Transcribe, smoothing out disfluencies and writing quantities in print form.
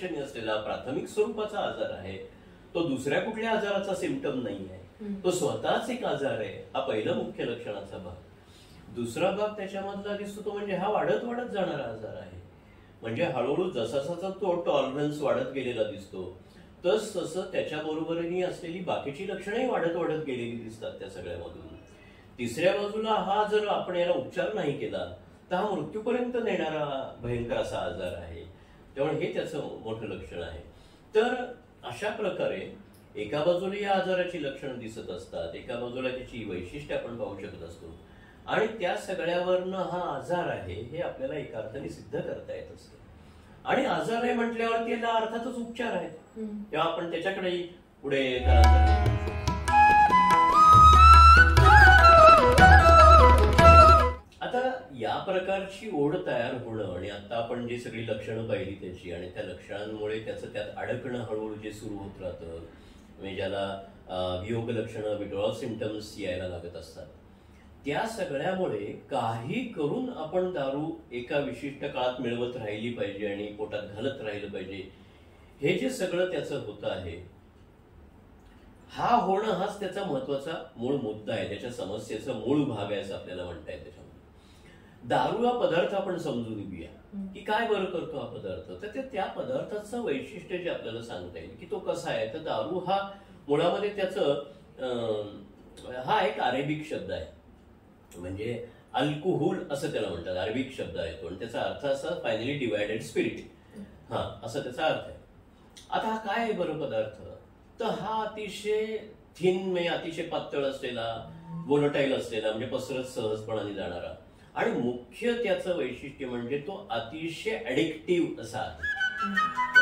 लक्षणे असलेला प्राथमिक स्वरूपाचा आजार आहे. तो दुसऱ्या कुठल्या आजाराचा सिम्पटम नाही आहे, तो स्वतःच एक आजार आहे. हा पहिला मुख्य लक्षणाचा भाग. दुसरा भाग त्याच्यामधला दिसतो तो म्हणजे हा वाढत वाढत जाणारा आजार आहे. म्हणजे हळूहळू जसा जसा तो टॉलरन्स वाढत गेलेला दिसतो तस तसं त्याच्याबरोबरही असलेली बाकीची लक्षणंही वाढत वाढत गेलेली दिसतात त्या सगळ्यामधून. तिसऱ्या बाजूला हा जर आपण याला उपचार नाही केला तर हा मृत्यूपर्यंत नेणारा भयंकर असा आजार आहे. त्यामुळे हे त्याचं मोठं लक्षण आहे. तर अशा प्रकारे एका बाजूला या आजाराची लक्षणं दिसत असतात, एका बाजूला त्याची वैशिष्ट्ये आपण पाहू शकत असतो आणि त्या सगळ्यावरनं हा आजार आहे हे आपल्याला एका अर्थाने सिद्ध करता येत असतं. आणि आजार आहे म्हटल्यावरती याला अर्थातच उपचार आहेत, तेव्हा आपण त्याच्याकडे पुढे आता या प्रकारची ओढ तयार होणं आणि आता आपण जी सगळी लक्षणं पाहिली त्याची आणि त्या लक्षणांमुळे त्याचं त्यात अडकणं हळूहळू जे सुरू होत राहतं, म्हणजे ज्याला वियोग लक्षणं, विड्रॉल सिम्पटम्स यायला लागत असतात, त्या सगळ्यामुळे काही करून आपण दारू एका विशिष्ट काळात मिळवत राहिली पाहिजे आणि पोटात घालत राहिलं पाहिजे, हे जे सगळं त्याचं होतं आहे, हा होणं हाच त्याचा महत्वाचा मूळ मुद्दा आहे, त्याच्या समस्येचा मूळ भाग आहे असं आपल्याला म्हणता येईल. त्याच्यामध्ये दारू हा पदार्थ आपण समजून घेऊया की काय बरं करतो हा पदार्थ. तर ते त्या पदार्थाचं वैशिष्ट्य जे आपल्याला सांगता येईल की तो कसा आहे. तर दारू हा मुळामध्ये त्याचं हा एक अरेबिक शब्द आहे, म्हणजे अल्कोहोल असं त्याला म्हणतात. अरेबिक शब्द आहे तो आणि त्याचा अर्थ असा फायनली डिवायडेड स्पिरिट, हा असं त्याचा अर्थ आहे. आता हा काय आहे बरं पदार्थ. तर हा अतिशय थिन म्हणजे अतिशय पातळ असलेला, वोलटाईल असलेला, म्हणजे पसरत सहजपणाने जाणारा आणि मुख्य त्याचं वैशिष्ट्य म्हणजे तो अतिशय ऍडिक्टिव्ह असा आहे.